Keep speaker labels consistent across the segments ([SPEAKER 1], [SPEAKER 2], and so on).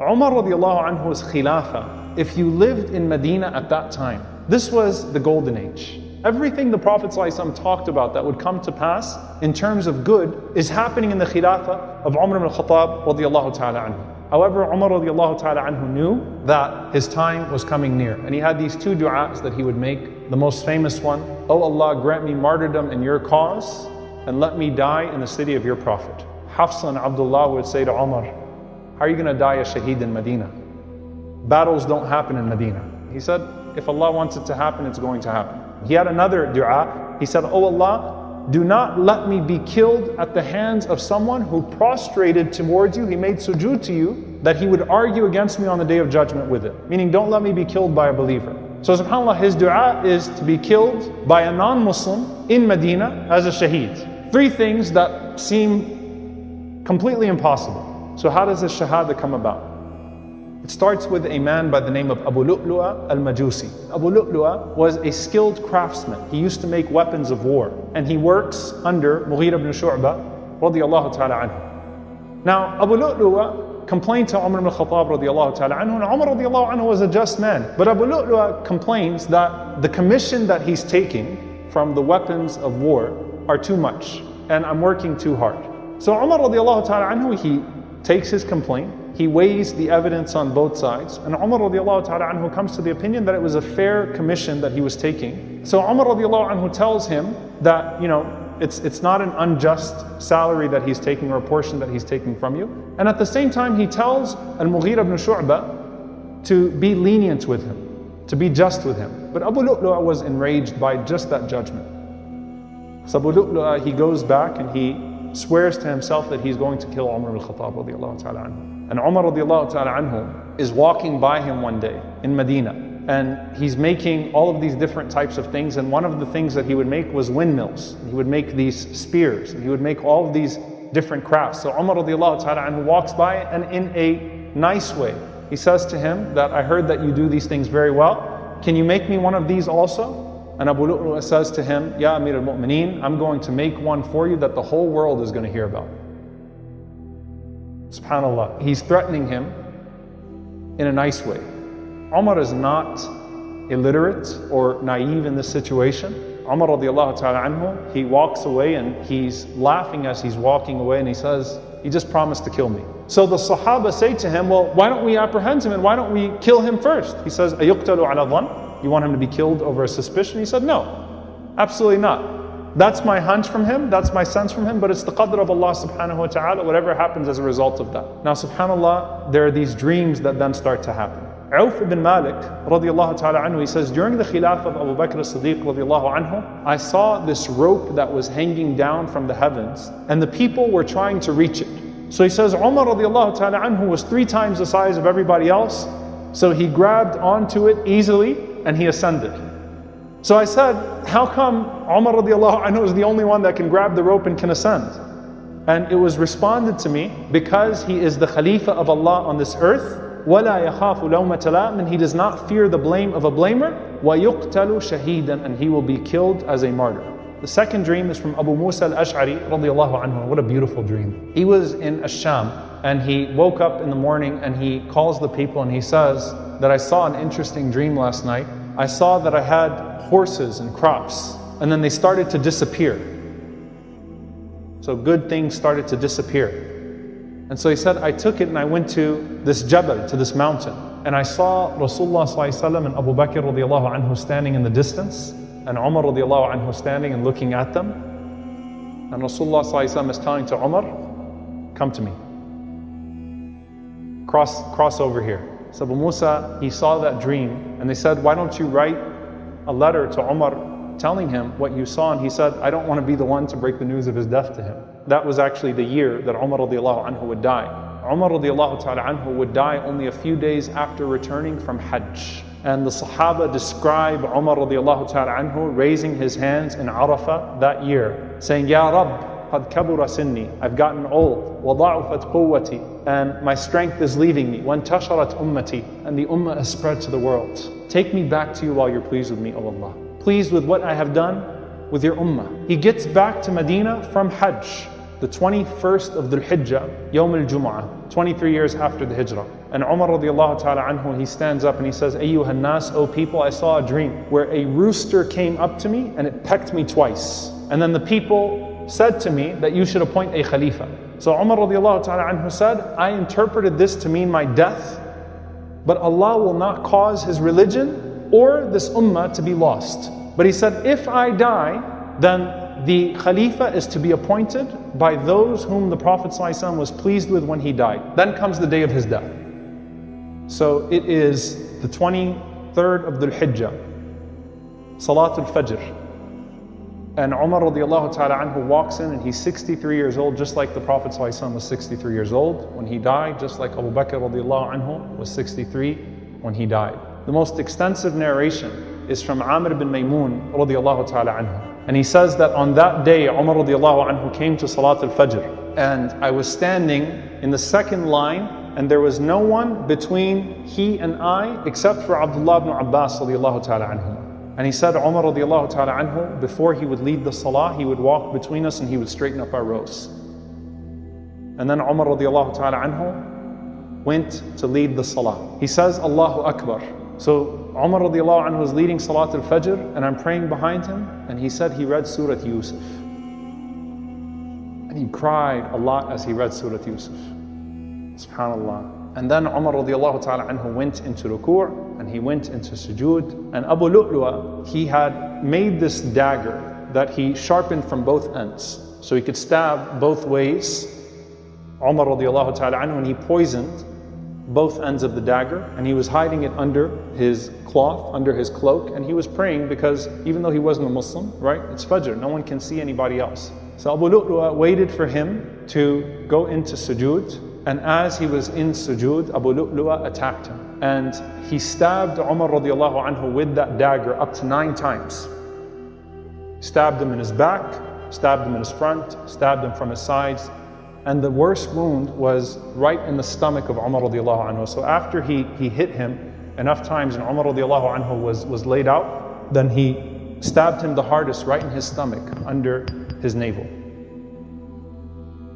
[SPEAKER 1] Umar radiallahu anhu's khilafah, if you lived in Medina at that time, this was the golden age. Everything the Prophet ﷺ talked about that would come to pass in terms of good is happening in the khilafah of Umar ibn al-Khattab radiallahu ta'ala anhu. However, Umar radiallahu ta'ala anhu knew that his time was coming near. And he had these two du'as that he would make. The most famous one, "Oh Allah, grant me martyrdom in your cause and let me die in the city of your Prophet." Hafsa and Abdullah would say to Umar, "How are you going to die a shaheed in Medina? Battles don't happen in Medina." He said, "If Allah wants it to happen, it's going to happen." He had another dua. He said, "Oh Allah, do not let me be killed at the hands of someone who prostrated towards you, he made sujood to you, that he would argue against me on the day of judgment with it." Meaning, don't let me be killed by a believer. So subhanAllah, his dua is to be killed by a non-Muslim in Medina as a shaheed. Three things that seem completely impossible. So how does this shahada come about? It starts with a man by the name of Abu Lu'lu'a al-Majusi. Abu Lu'lu'a was a skilled craftsman. He used to make weapons of war. And he works under Mughira ibn Shu'bah radiyallahu ta'ala anhu. Now, Abu Lu'lu'a complained to Umar ibn al-Khattab radiyallahu ta'ala anhu, and Umar radiyallahu anhu was a just man. But Abu Lu'lu'a complains that the commission that he's taking from the weapons of war are too much, and I'm working too hard. So Umar radiyallahu ta'ala anhu, he takes his complaint, he weighs the evidence on both sides, and Umar radiallahu ta'ala anhu comes to the opinion that it was a fair commission that he was taking. So Umar radiallahu anhu tells him that, it's not an unjust salary that he's taking or a portion that he's taking from you. And at the same time, he tells Al-Mughira ibn Shu'bah to be lenient with him, to be just with him. But Abu Lu'lu'a was enraged by just that judgment. So Abu Lu'lu'a, he goes back and he swears to himself that he's going to kill Umar ibn al-Khattab radiallahu ta'ala anhu. And Umar radiallahu ta'ala anhu is walking by him one day in Medina, and he's making all of these different types of things, and one of the things that he would make was windmills. He would make these spears, and he would make all of these different crafts. So Umar radiallahu ta'ala anhu walks by, and in a nice way, he says to him that, "I heard that you do these things very well. Can you make me one of these also?" And Abu Lu'lu'a says to him, "Ya Amir al-Mu'mineen, I'm going to make one for you that the whole world is going to hear about." Subhanallah, he's threatening him in a nice way. Umar is not illiterate or naive in this situation. Umar radiallahu ta'ala anhu, he walks away and he's laughing as he's walking away, and he says, "He just promised to kill me." So the Sahaba say to him, "Well, why don't we apprehend him and why don't we kill him first?" He says, "Ayuqtalu ala dhann?" You want him to be killed over a suspicion? He said, "No, absolutely not. That's my hunch from him, that's my sense from him, but it's the qadr of Allah subhanahu wa ta'ala, whatever happens as a result of that." Now subhanAllah, there are these dreams that then start to happen. Auf ibn Malik radiallahu ta'ala anhu, he says, during the khilafah of Abu Bakr as-Siddiq radiallahu anhu, I saw this rope that was hanging down from the heavens, and the people were trying to reach it. So he says, Umar radiallahu ta'ala anhu was 3 times the size of everybody else, so he grabbed onto it easily and he ascended. So I said, how come Umar radiallahu anhu is the only one that can grab the rope and can ascend? And it was responded to me, because he is the Khalifa of Allah on this earth, وَلَا يَخَافُ لَوْمَةَ لَائِمٍ, he does not fear the blame of a blamer, وَيُقْتَلُ شَهِيدًا, and he will be killed as a martyr. The second dream is from Abu Musa al-Ash'ari radiallahu anhu. What a beautiful dream. He was in Ash-Sham, and he woke up in the morning and he calls the people and he says that I saw an interesting dream last night. I saw that I had horses and crops, and then they started to disappear. So good things started to disappear. And so he said, I took it and I went to this Jabal, to this mountain, and I saw Rasulullah ﷺ and Abu Bakr radiallahu anhu standing in the distance, and Umar radiallahu anhu standing and looking at them. And Rasulullah ﷺ is telling to Umar, come to me. Cross over here. So Abu Musa, he saw that dream, and they said, why don't you write a letter to Umar telling him what you saw? And he said, I don't want to be the one to break the news of his death to him. That was actually the year that Umar radiallahu anhu would die. Umar radiallahu ta'ala anhu would die only a few days after returning from Hajj. And the Sahaba describe Umar radiallahu ta'ala anhu raising his hands in Arafah that year, saying, Ya Rabb, قَدْ كَبُرَ سِنِّي, I've gotten old, وَضَعُفَتْ قُوَّتِي, and my strength is leaving me, وَانْتَشَرَتْ أُمَّتِي, and the ummah has spread to the world. Take me back to you while you're pleased with me, O Allah. Pleased with what I have done with your ummah. He gets back to Medina from Hajj, the 21st of Dhul Hijjah, Yawm al-Jum'ah, 23 years after the hijrah. And Umar radiallahu ta'ala anhu, he stands up and he says, Ayyuhan nas, O people, I saw a dream where a rooster came up to me and it pecked me twice. And then the people said to me that you should appoint a khalifa. So Umar radiallahu ta'ala anhu said, I interpreted this to mean my death, but Allah will not cause His religion or this ummah to be lost. But he said, if I die, then the Khalifa is to be appointed by those whom the Prophet ﷺ was pleased with when he died. Then comes the day of his death. So it is the 23rd of Dhul Hijjah, Salatul Fajr. And Umar radiallahu ta'ala anhu walks in and he's 63 years old, just like the Prophet ﷺ was 63 years old when he died, just like Abu Bakr radiallahu anhu was 63 when he died. The most extensive narration is from Amr bin Maymun radiallahu ta'ala anhu. And he says that on that day, Umar radiallahu anhu came to Salat al-Fajr. And I was standing in the second line, and there was no one between he and I except for Abdullah ibn Abbas radiallahu ta'ala anhu. And he said, Umar radiallahu ta'ala anhu, before he would lead the salah, he would walk between us and he would straighten up our rows. And then Umar radiallahu ta'ala anhu went to lead the salah. He says, Allahuakbar. So Umar radiallahu anhu was leading Salat al-Fajr and I'm praying behind him, and he said he read Surah Yusuf. And he cried a lot as he read Surah Yusuf. Subhanallah. And then Umar radiallahu ta'ala anhu went into ruku' and he went into sujood. And Abu Lu'lu'a, he had made this dagger that he sharpened from both ends, so he could stab both ways. Umar radiallahu ta'ala anhu, and he poisoned both ends of the dagger, and he was hiding it under his cloth, under his cloak, and he was praying because even though he wasn't a Muslim, right, it's Fajr, no one can see anybody else. So Abu Lu'lu'a waited for him to go into sujood, and as he was in sujood, Abu Lu'lu'a attacked him. And he stabbed Umar radiallahu anhu with that dagger up to 9 times. Stabbed him in his back, stabbed him in his front, stabbed him from his sides. And the worst wound was right in the stomach of Umar radiallahu anhu. So after he hit him enough times and Umar radiallahu anhu was laid out, then he stabbed him the hardest right in his stomach, under his navel.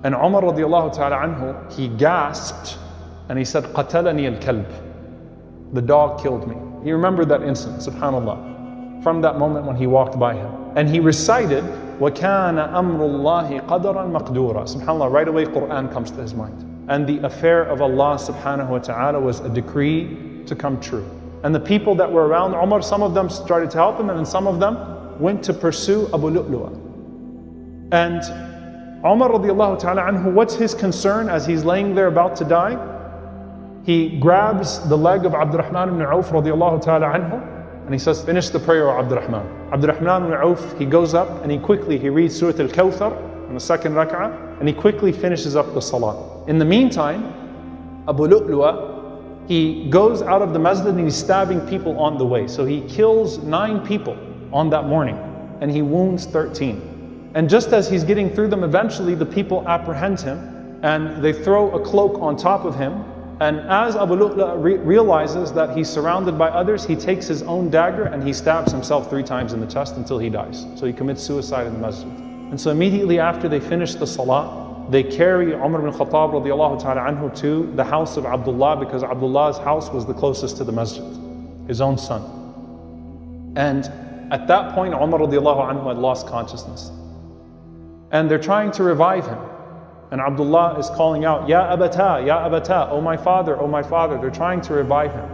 [SPEAKER 1] And Umar radiallahu ta'ala anhu, he gasped and he said, قَتَلَنِي الْكَلْبِ. The dog killed me. He remembered that incident, subhanallah, from that moment when he walked by him. And he recited, وَكَانَ أَمْرُ اللَّهِ قَدَرًا مَقْدُورًا. SubhanAllah, right away Quran comes to his mind. And the affair of Allah subhanahu wa ta'ala was a decree to come true. And the people that were around Umar, some of them started to help him, and then some of them went to pursue Abu Lu'lu'a. And Umar radiallahu ta'ala anhu, what's his concern as he's laying there about to die? He grabs the leg of Abdurrahman ibn Auf radiallahu ta'ala anhu, and he says, finish the prayer of Abdurrahman. Abdurrahman ibn Auf, he goes up and he reads Surah Al-Kawthar in the second rak'ah, and he quickly finishes up the salah. In the meantime, Abu Lu'lu'a, he goes out of the masjid and he's stabbing people on the way. So he kills 9 people on that morning and he wounds 13. And just as he's getting through them, eventually the people apprehend him and they throw a cloak on top of him. And as Abu Lu'lu'a realizes that he's surrounded by others, he takes his own dagger and he stabs himself 3 times in the chest until he dies. So he commits suicide in the masjid. And so immediately after they finish the salah, they carry Umar bin Khattab radiallahu ta'ala anhu to the house of Abdullah, because Abdullah's house was the closest to the masjid, his own son. And at that point, Umar radiallahu anhu had lost consciousness. And they're trying to revive him. And Abdullah is calling out, Ya Abata, Ya Abata, oh my father, oh my father. They're trying to revive him.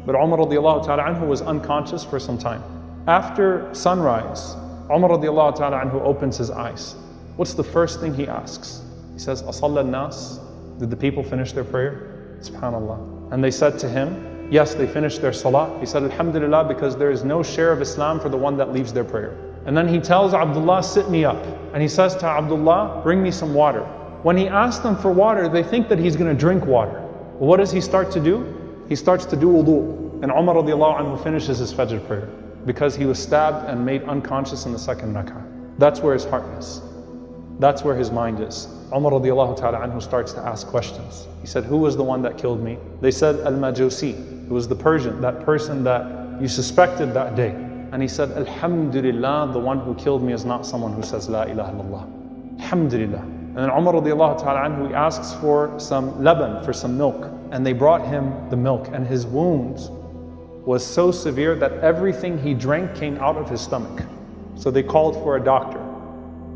[SPEAKER 1] But Umar radiallahu ta'ala anhu was unconscious for some time. After sunrise, Umar radiallahu ta'ala anhu opens his eyes. What's the first thing he asks? He says, Asalla nas? Did the people finish their prayer? Subhanallah. And they said to him, yes, they finished their salah. He said, Alhamdulillah, because there is no share of Islam for the one that leaves their prayer. And then he tells Abdullah, sit me up. And he says to Abdullah, bring me some water. When he asks them for water, they think that he's going to drink water. Well, what does he start to do? He starts to do wudu. And Umar radiallahu anhu finishes his Fajr prayer because he was stabbed and made unconscious in the second rak'ah. That's where his heart is. That's where his mind is. Umar radiallahu ta'ala anhu starts to ask questions. He said, who was the one that killed me? They said, Al-Majusi. It was the Persian, that person that you suspected that day. And he said, Alhamdulillah, the one who killed me is not someone who says La ilaha illallah. Alhamdulillah. And then Umar radiallahu ta'ala anhu, he asks for some laban, for some milk. And they brought him the milk. And his wound was so severe that everything he drank came out of his stomach. So they called for a doctor.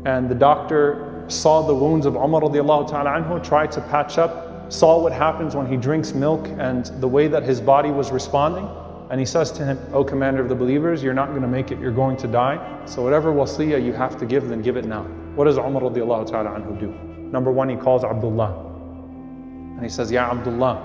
[SPEAKER 1] And the doctor saw the wounds of Umar radiallahu ta'ala anhu, tried to patch up, saw what happens when he drinks milk and the way that his body was responding. And he says to him, "O commander of the believers, you're not going to make it, you're going to die. So whatever wasiyah you have to give, then give it now." What does Umar radiallahu ta'ala anhu do? Number one, he calls Abdullah. And he says, "Ya Abdullah,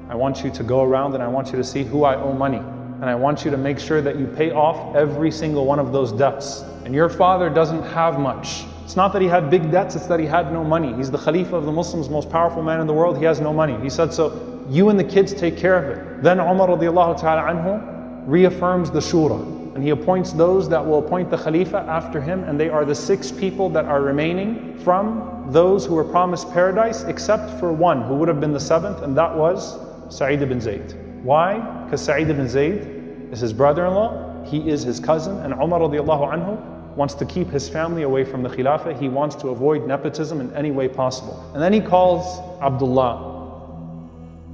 [SPEAKER 1] I want you to go around and I want you to see who I owe money. And I want you to make sure that you pay off every single one of those debts. And your father doesn't have much. It's not that he had big debts, it's that he had no money. He's the Khalifa of the Muslims, most powerful man in the world, he has no money." He said, "So you and the kids take care of it." Then Umar radiallahu ta'ala anhu reaffirms the shura. And he appoints those that will appoint the Khalifa after him. And they are the 6 people that are remaining from those who were promised paradise, except for one who would have been the 7th, and that was Sa'id ibn Zayd. Why? Because Sa'id ibn Zayd is his brother-in-law, he is his cousin, and Umar radiallahu anhu wants to keep his family away from the Khilafah. He wants to avoid nepotism in any way possible. And then he calls Abdullah,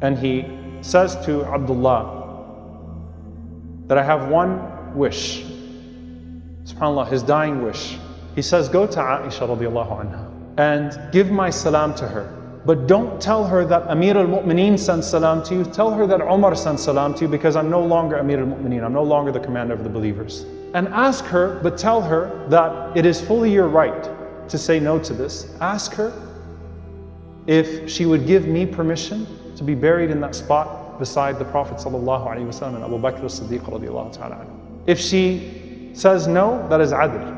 [SPEAKER 1] and he says to Abdullah that I have one wish. Subhanallah, his dying wish. He says, "Go to Aisha radiallahu anha and give my salam to her. But don't tell her that Amir al-Mu'mineen sends salam to you. Tell her that Umar sends salam to you, because I'm no longer Amir al-Mu'mineen. I'm no longer the commander of the believers. And ask her, but tell her that it is fully your right to say no to this. Ask her if she would give me permission to be buried in that spot beside the Prophet sallallahu alaihi wasallam and Abu Bakr as-Siddiq radiallahu ta'ala anhu. If she says no, that is adl.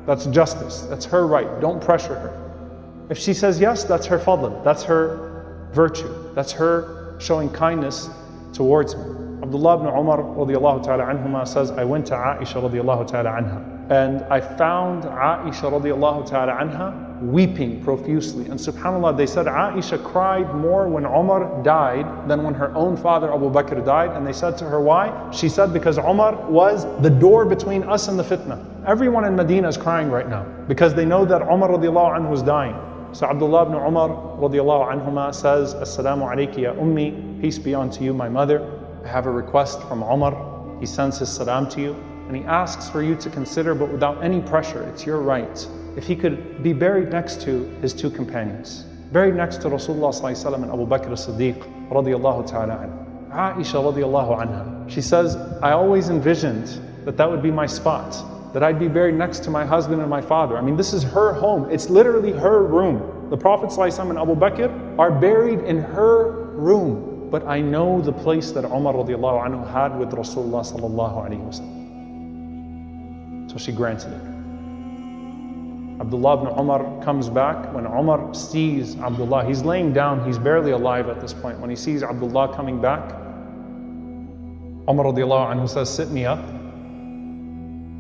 [SPEAKER 1] That's justice. That's her right. Don't pressure her. If she says yes, that's her fadl. That's her virtue. That's her showing kindness towards me." Abdullah ibn Umar radiallahu ta'ala anhuma says, "I went to Aisha radiallahu ta'ala anha, and I found Aisha radiallahu ta'ala anha weeping profusely. And subhanAllah, they said Aisha cried more when Umar died than when her own father Abu Bakr died. And they said to her, why? She said, because Umar was the door between us and the fitna. Everyone in Medina is crying right now because they know that Umar radiallahu anhu was dying. So Abdullah ibn Umar radiallahu anhuma says, "Assalamu alayki ya ummi, peace be unto you, my mother. I have a request from Umar. He sends his salam to you. And he asks for you to consider, but without any pressure, it's your right, if he could be buried next to his 2 companions, buried next to Rasulullah sallallahu alaihi wasallam and Abu Bakr as-Siddiq radiallahu ta'ala anhu." Aisha radiallahu anha, she says, "I always envisioned that that would be my spot, that I'd be buried next to my husband and my father." I mean, this is her home. It's literally her room. The Prophet ﷺ and Abu Bakr are buried in her room. But I know the place that Umar radiallahu anhu had with Rasulullah sallallahu alaihi wasallam. So she granted it. Abdullah ibn Umar comes back. When Umar sees Abdullah, he's laying down, he's barely alive at this point. When he sees Abdullah coming back, Umar radiallahu anhu says, "Sit me up,"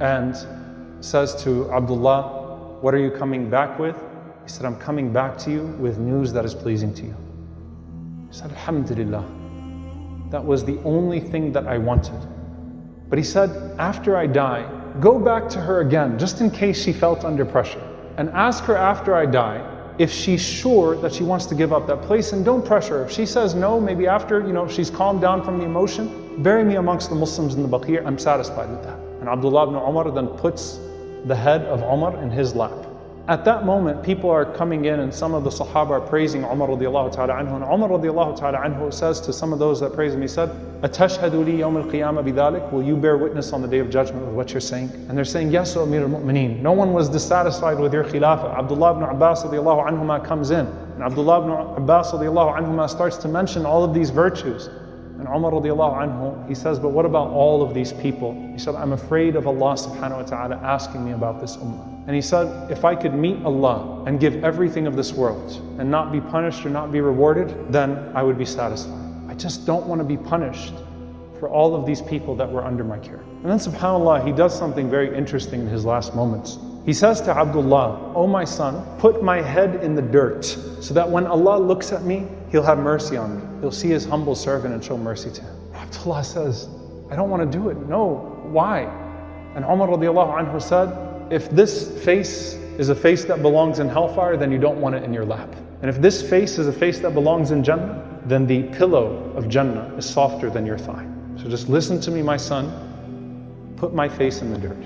[SPEAKER 1] and says to Abdullah, "What are you coming back with?" He said, "I'm coming back to you with news that is pleasing to you." He said, "Alhamdulillah, that was the only thing that I wanted." But he said, "After I die, go back to her again, just in case she felt under pressure, and ask her after I die if she's sure that she wants to give up that place, and don't pressure her. If she says no, maybe after, if she's calmed down from the emotion, bury me amongst the Muslims in the Baqi', I'm satisfied with that." And Abdullah ibn Umar then puts the head of Umar in his lap. At that moment, people are coming in and some of the Sahaba are praising Umar radiallahu ta'ala anhu. And Umar radiallahu ta'ala anhu says to some of those that praise him, he said, "Atashhadu li yawm al-qiyamah bidhalik? Will you bear witness on the day of judgment with what you're saying?" And they're saying, "Yes, O Amir al-Mu'mineen. No one was dissatisfied with your khilafah." Abdullah ibn Abbas radiallahu anhuma comes in. And Abdullah ibn Abbas radiallahu anhuma starts to mention all of these virtues. And Umar radiallahu anhu, he says, "But what about all of these people?" He said, "I'm afraid of Allah subhanahu wa ta'ala asking me about this ummah." And he said, "If I could meet Allah and give everything of this world and not be punished or not be rewarded, then I would be satisfied. I just don't want to be punished for all of these people that were under my care." And then subhanAllah, he does something very interesting in his last moments. He says to Abdullah, "O my son, put my head in the dirt so that when Allah looks at me, He'll have mercy on me. He'll see His humble servant and show mercy to him." Abdullah says, "I don't want to do it." "No, why?" And Umar radiallahu anhu said, "If this face is a face that belongs in hellfire, then you don't want it in your lap. And if this face is a face that belongs in Jannah, then the pillow of Jannah is softer than your thigh. So just listen to me, my son. Put my face in the dirt.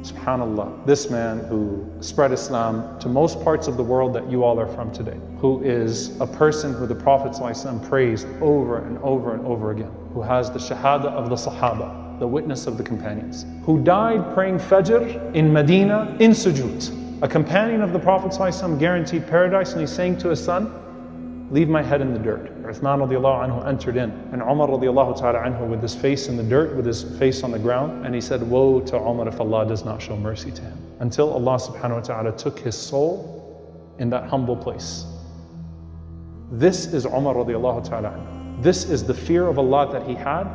[SPEAKER 1] Subhanallah, this man who spread Islam to most parts of the world that you all are from today, who is a person who the Prophet ﷺ praised over and over and over again, who has the shahada of the Sahaba, the witness of the companions, who died praying Fajr in Medina in sujood. A companion of the Prophet ﷺ guaranteed paradise, and he's saying to his son, leave my head in the dirt. Uthman radiallahu anhu entered in, and Umar radiallahu ta'ala anhu with his face in the dirt, with his face on the ground, and he said, woe to Umar if Allah does not show mercy to him. Until Allah subhanahu wa ta'ala took his soul in that humble place. This is Umar radiallahu ta'ala anhu. This is the fear of Allah that he had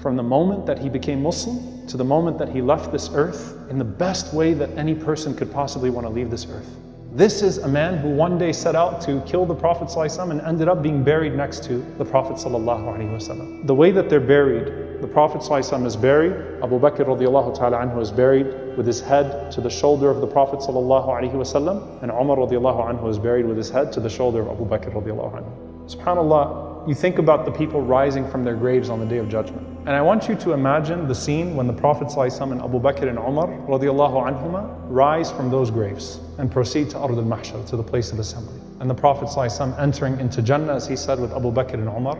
[SPEAKER 1] from the moment that he became Muslim to the moment that he left this earth in the best way that any person could possibly want to leave this earth. This is a man who one day set out to kill the Prophet ﷺ and ended up being buried next to the Prophet ﷺ. The way that they're buried, the Prophet ﷺ is buried, Abu Bakr radiallahu ta'ala anhu is buried with his head to the shoulder of the Prophet ﷺ, and Umar radiallahu anhu is buried with his head to the shoulder of Abu Bakr radiallahu anhu. SubhanAllah, you think about the people rising from their graves on the Day of Judgment. And I want you to imagine the scene when the Prophet ﷺ and Abu Bakr and Umar radiallahu anhuma rise from those graves and proceed to Ard al-Mahshar, to the place of assembly. And the Prophet ﷺ entering into Jannah, as he said with Abu Bakr and Umar,